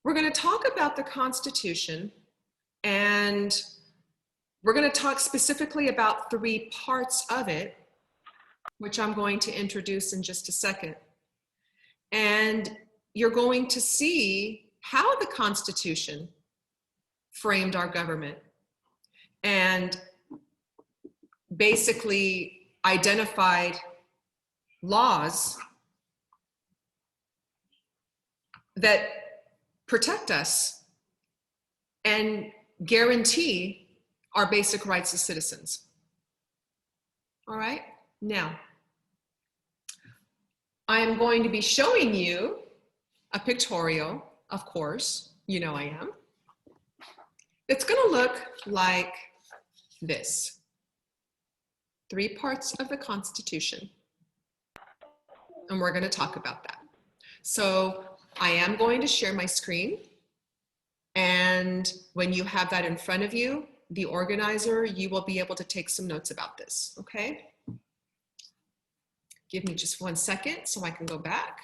We're going to talk about the Constitution, and we're going to talk specifically about 3 parts of it, which I'm going to introduce in just a second. And you're going to see how the Constitution framed our government and basically identified laws that protect us and guarantee our basic rights as citizens. All right, now, I am going to be showing you a pictorial, of course, you know I am. It's gonna look like this. 3 parts of the Constitution, and we're gonna talk about that. So I am going to share my screen, and when you have that in front of you, the organizer, you will be able to take some notes about this, okay? Give me just 1 second so I can go back.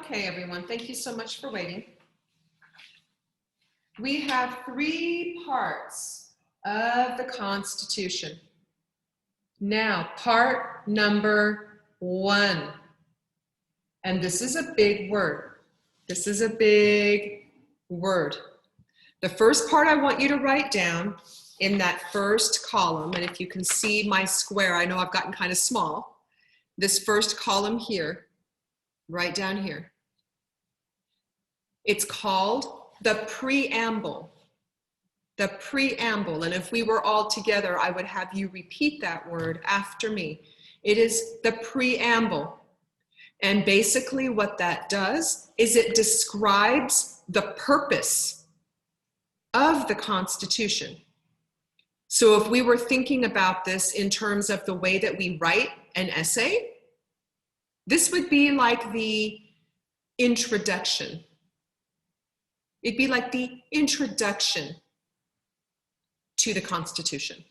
Okay, everyone, thank you so much for waiting. We have 3 parts of the Constitution. Now, part number 1, and this is a big word. This is a big word. The first part I want you to write down in that first column, and if you can see my square, I know I've gotten kind of small. This first column here, right down here. It's called the preamble. The preamble, and if we were all together, I would have you repeat that word after me. It is the preamble. And basically what that does is it describes the purpose of the Constitution. So if we were thinking about this in terms of the way that we write an essay, this would be like the introduction. It'd be like the introduction to the Constitution.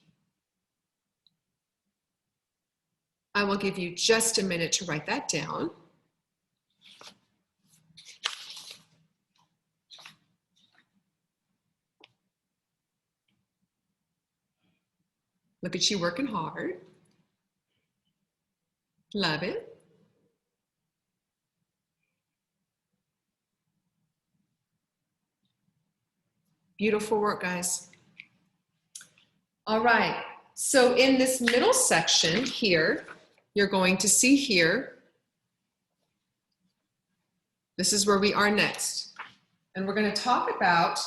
I will give you just a minute to write that down. Look at you working hard. Love it. Beautiful work, guys. All right, so in this middle section here, you're going to see here, this is where we are next. And we're going to talk about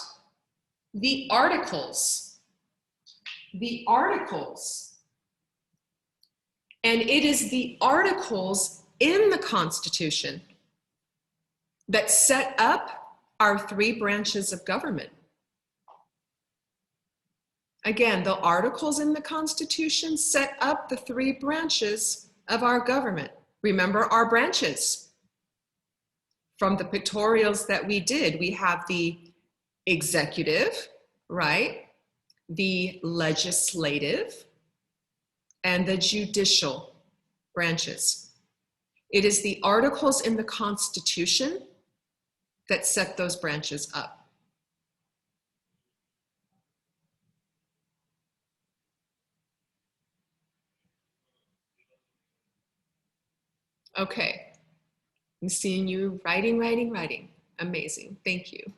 the articles. The articles. And it is the articles in the Constitution that set up our 3 branches of government. Again, the articles in the Constitution set up the 3 branches of our government. Remember our branches. From the pictorials that we did, we have the executive, right? The legislative, and the judicial branches. It is the articles in the Constitution that set those branches up. Okay, I'm seeing you writing. Amazing, thank you.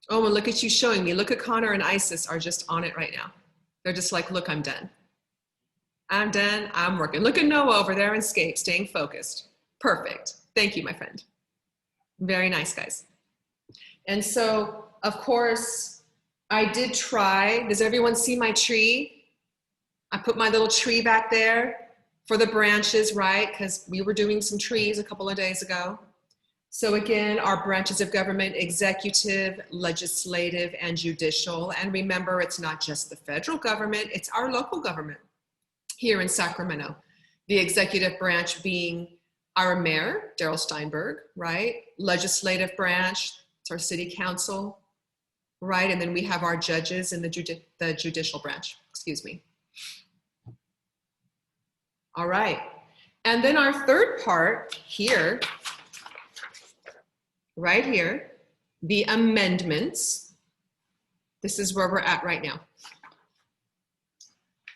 Oh, and look at you showing me. Look at Connor and Isis are just on it right now. They're just like, look, I'm done. I'm done, I'm working. Look at Noah over there in Scape, staying focused. Perfect, thank you, my friend. Very nice, guys. And so, of course, I did try. Does everyone see my tree? I put my little tree back there for the branches, right? Because we were doing some trees a couple of days ago. So again, our branches of government: executive, legislative, and judicial. And remember, it's not just the federal government, it's our local government here in Sacramento. The executive branch being our mayor, Darrell Steinberg, right? Legislative branch, it's our city council, right? And then we have our judges in the judicial branch, excuse me. All right. And then our third part here, right here, the amendments. This is where we're at right now.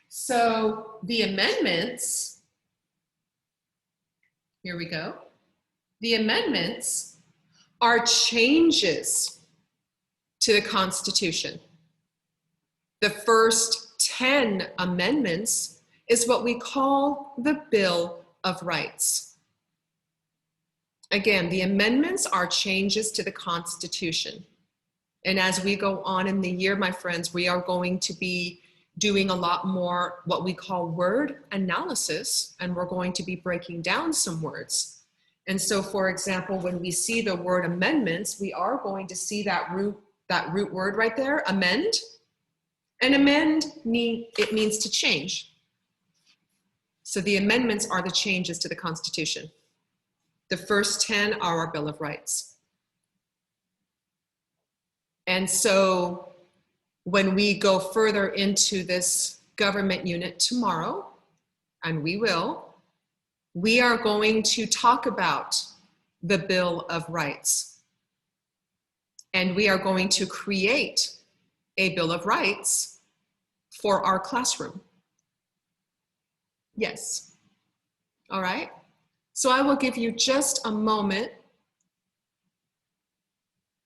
So the amendments, here we go. The amendments are changes to the Constitution. The first 10 amendments is what we call the Bill of Rights. Again, the amendments are changes to the Constitution. And as we go on in the year, my friends, we are going to be doing a lot more what we call word analysis, and we're going to be breaking down some words. And so, for example, when we see the word amendments, we are going to see that root word right there, amend. And amend, it means to change. So the amendments are the changes to the Constitution. The first 10 are our Bill of Rights. And so when we go further into this government unit tomorrow, and we will, we are going to talk about the Bill of Rights. And we are going to create a Bill of Rights for our classroom. Yes. All right. So I will give you just a moment.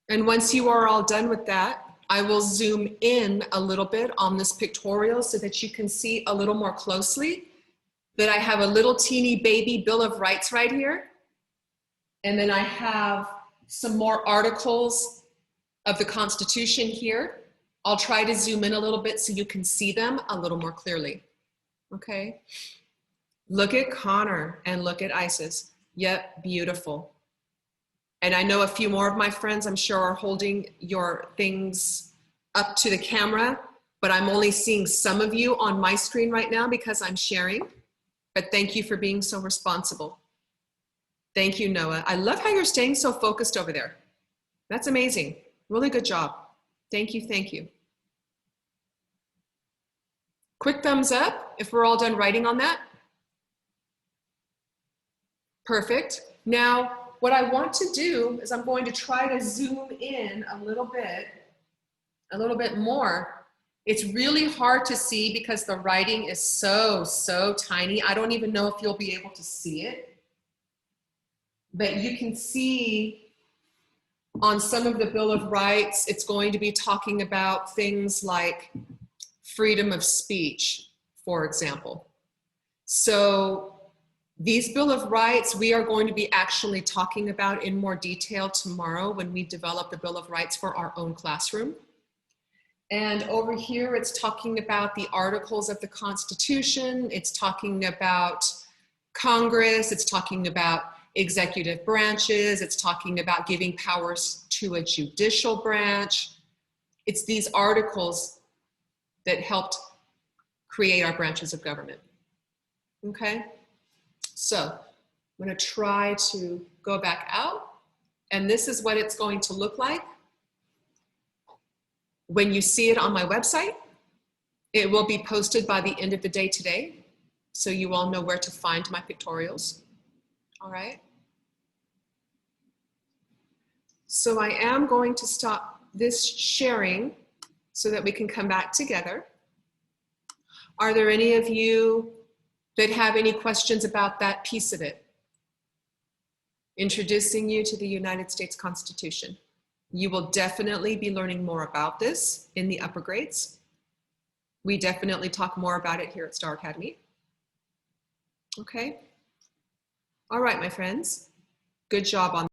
And once you are all done with that, I will zoom in a little bit on this pictorial so that you can see a little more closely that I have a little teeny baby Bill of Rights right here. And then I have some more articles of the Constitution here. I'll try to zoom in a little bit so you can see them a little more clearly. Okay. Look at Connor and look at Isis. Yep, beautiful. And I know a few more of my friends, I'm sure, are holding your things up to the camera, but I'm only seeing some of you on my screen right now because I'm sharing. But thank you for being so responsible. Thank you, Noah. I love how you're staying so focused over there. That's amazing. Really good job. Thank you, thank you. Quick thumbs up if we're all done writing on that. Perfect. Now, what I want to do is I'm going to try to zoom in a little bit more. It's really hard to see because the writing is so tiny. I don't even know if you'll be able to see it. But you can see on some of the Bill of Rights, it's going to be talking about things like freedom of speech, for example. So these Bill of Rights, we are going to be actually talking about in more detail tomorrow when we develop the Bill of Rights for our own classroom. And over here, it's talking about the articles of the Constitution. It's talking about Congress. It's talking about executive branches. It's talking about giving powers to a judicial branch. It's these articles that helped create our branches of government. Okay? So I'm going to try to go back out, and this is what it's going to look like when you see it on my website. It will be posted by the end of the day today, so you all know where to find my pictorials. All right. So I am going to stop this sharing so that we can come back together. Are there any of you that have any questions about that piece of it? Introducing you to the United States Constitution. You will definitely be learning more about this in the upper grades. We definitely talk more about it here at Star Academy. Okay. All right, my friends. Good job on